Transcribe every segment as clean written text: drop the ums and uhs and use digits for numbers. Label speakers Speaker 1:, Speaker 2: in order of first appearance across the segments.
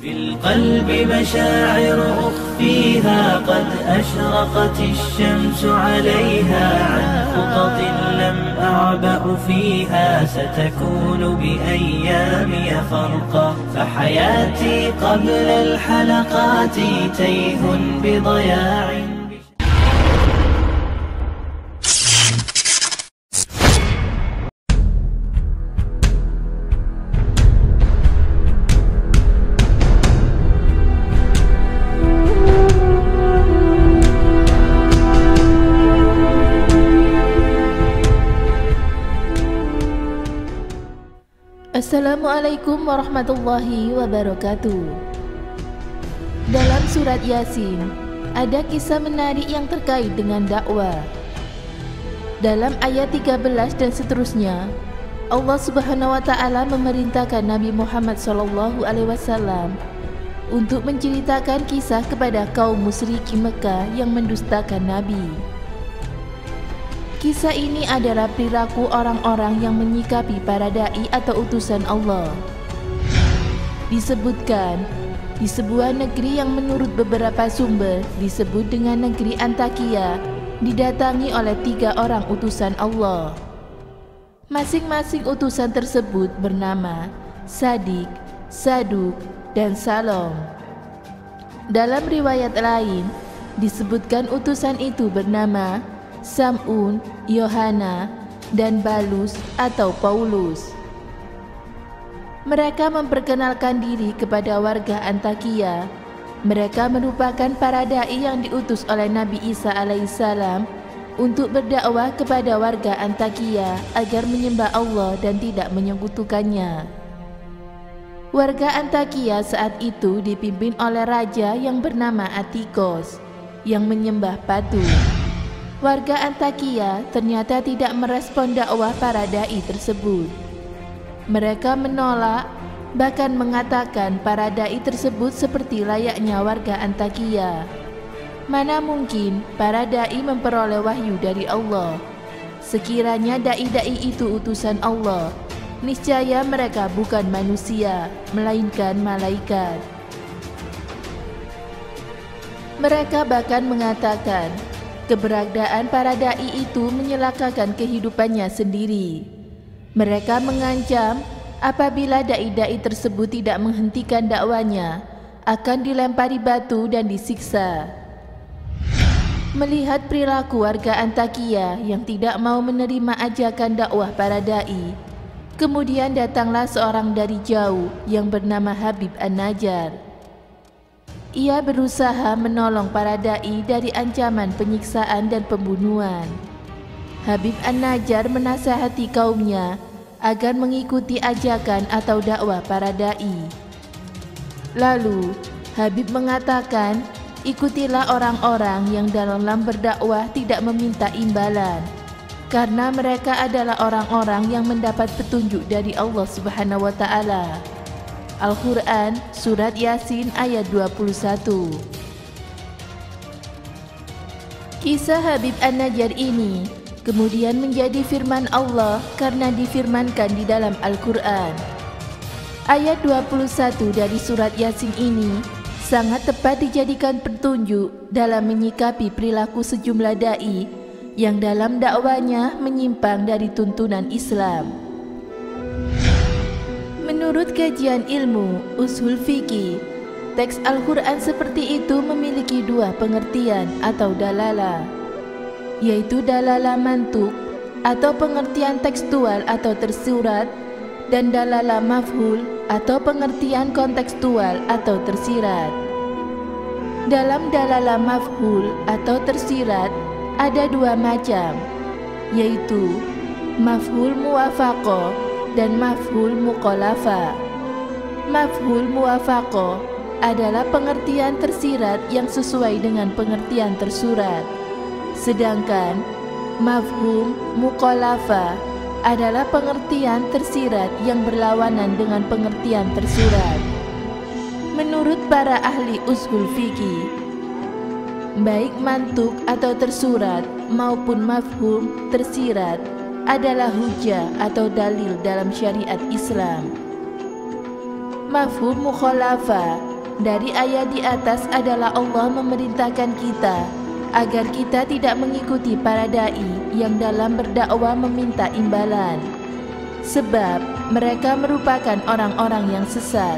Speaker 1: في القلب مشاعر أخفيها قد أشرقت الشمس عليها عن خطط لم أعبأ فيها ستكون بأيامي فرقا فحياتي قبل الحلقات تيه بضياع.
Speaker 2: Assalamualaikum warahmatullahi wabarakatuh. Dalam surat Yasin ada kisah menarik yang terkait dengan dakwah. Dalam ayat 13 dan seterusnya, Allah Subhanahu wa taala memerintahkan Nabi Muhammad SAW untuk menceritakan kisah kepada kaum musyrikin Mekah yang mendustakan Nabi. Kisah ini adalah perilaku orang-orang yang menyikapi para dai atau utusan Allah. Disebutkan di sebuah negeri yang menurut beberapa sumber disebut dengan negeri Antakia didatangi oleh 3 orang utusan Allah. Masing-masing utusan tersebut bernama Sadik, Saduk, dan Salom. Dalam riwayat lain disebutkan utusan itu bernama Sam'un, Yohana, dan Balus atau Paulus. Mereka memperkenalkan diri kepada warga Antakia. Mereka merupakan para dai yang diutus oleh Nabi Isa alaihissalam untuk berdakwah kepada warga Antakia agar menyembah Allah dan tidak menyekutukannya. Warga Antakia saat itu dipimpin oleh raja yang bernama Atikos yang menyembah patung. Warga Antakia ternyata tidak merespon dakwah para dai tersebut. Mereka menolak, bahkan mengatakan para dai tersebut seperti layaknya warga Antakia. Mana mungkin para dai memperoleh wahyu dari Allah? Sekiranya dai-dai itu utusan Allah, niscaya mereka bukan manusia, melainkan malaikat. Mereka bahkan mengatakan keberadaan para dai itu menyelakakan kehidupannya sendiri. Mereka mengancam apabila dai-dai tersebut tidak menghentikan dakwanya, akan dilempari batu dan disiksa. Melihat perilaku warga Antakia yang tidak mau menerima ajakan dakwah para dai, kemudian datanglah seorang dari jauh yang bernama Habib An-Najjar. Ia berusaha menolong para dai dari ancaman penyiksaan dan pembunuhan. Habib An-Najjar menasihati kaumnya agar mengikuti ajakan atau dakwah para dai. Lalu, Habib mengatakan, ikutilah orang-orang yang dalam berdakwah tidak meminta imbalan, karena mereka adalah orang-orang yang mendapat petunjuk dari Allah Subhanahu wa taala. Al-Quran Surat Yasin ayat 21. Kisah Habib An-Najjar ini kemudian menjadi firman Allah karena difirmankan di dalam Al-Quran. Ayat 21 dari surat Yasin ini sangat tepat dijadikan petunjuk dalam menyikapi perilaku sejumlah dai yang dalam dakwanya menyimpang dari tuntunan Islam. Menurut kajian ilmu usul fikih, teks Al-Quran seperti itu memiliki 2 pengertian atau dalalah, yaitu dalalah mantuk atau pengertian tekstual atau tersurat, dan dalalah mafhul atau pengertian kontekstual atau tersirat. Dalam dalalah mafhul atau tersirat ada 2 macam, yaitu mafhul muwafaqah dan mafhul mukhalafa. Mafhul muwafaqah adalah pengertian tersirat yang sesuai dengan pengertian tersurat. Sedangkan mafhum mukhalafa adalah pengertian tersirat yang berlawanan dengan pengertian tersurat. Menurut para ahli usul fikih, baik mantuk atau tersurat maupun mafhum tersirat adalah hujjah atau dalil dalam syariat Islam. Mafhum mukhalafa Dari ayat di atas adalah Allah memerintahkan kita agar kita tidak mengikuti para dai yang dalam berdakwah meminta imbalan, sebab mereka merupakan orang-orang yang sesat.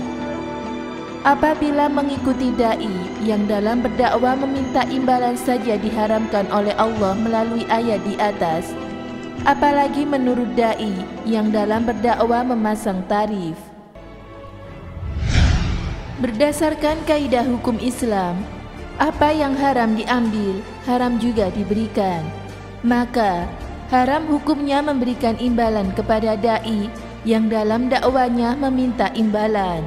Speaker 2: Apabila mengikuti dai yang dalam berdakwah meminta imbalan saja diharamkan oleh Allah melalui ayat di atas, apalagi menurut dai yang dalam berdakwah memasang tarif. Berdasarkan kaidah hukum Islam, apa yang haram diambil, haram juga diberikan. Maka, haram hukumnya memberikan imbalan kepada dai yang dalam dakwanya meminta imbalan.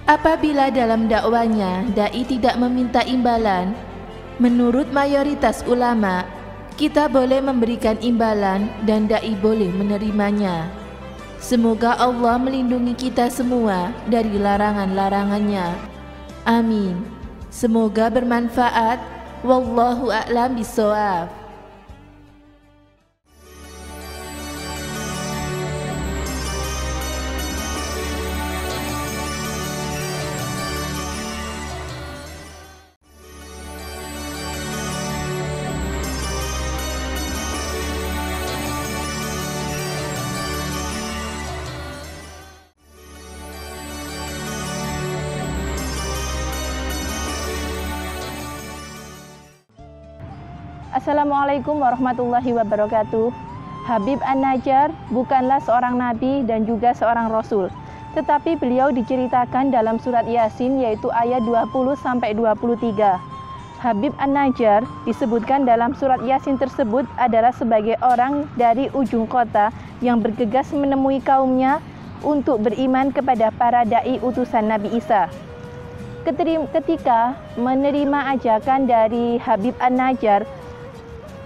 Speaker 2: Apabila dalam dakwanya dai tidak meminta imbalan, menurut mayoritas ulama, kita boleh memberikan imbalan dan dai boleh menerimanya. Semoga Allah melindungi kita semua dari larangan-larangannya. Amin. Semoga bermanfaat. Wallahu a'lam bishawab.
Speaker 3: Assalamualaikum warahmatullahi wabarakatuh. Habib An-Najjar bukanlah seorang nabi dan juga seorang rasul, tetapi beliau diceritakan dalam surat Yasin yaitu ayat 20-23. Habib An-Najjar disebutkan dalam surat Yasin tersebut adalah sebagai orang dari ujung kota yang bergegas menemui kaumnya untuk beriman kepada para dai utusan Nabi Isa. Ketika menerima ajakan dari Habib An-Najjar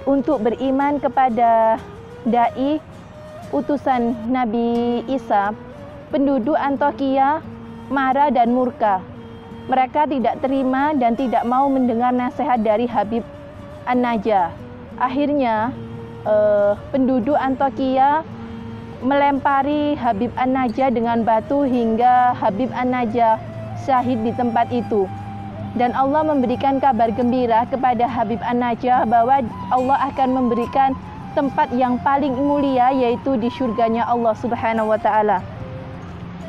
Speaker 3: untuk beriman kepada dai utusan Nabi Isa, penduduk Antiokhia marah dan murka. Mereka tidak terima dan tidak mau mendengar nasihat dari Habib An-Najjar. Akhirnya penduduk Antiokhia melempari Habib An-Najjar dengan batu hingga Habib An-Najjar syahid di tempat itu. Dan Allah memberikan kabar gembira kepada Habib An-Najjar bahwa Allah akan memberikan tempat yang paling mulia yaitu di surganya Allah Subhanahu wa taala.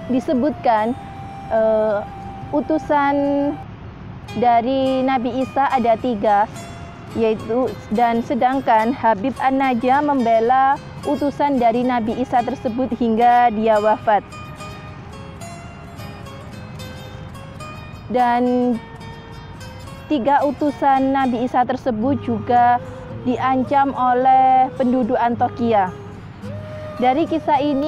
Speaker 3: Disebutkan utusan dari Nabi Isa ada 3, yaitu dan sedangkan Habib An-Najjar membela utusan dari Nabi Isa tersebut hingga dia wafat. Dan 3 utusan Nabi Isa tersebut juga diancam oleh penduduk Antiokhia. Dari kisah ini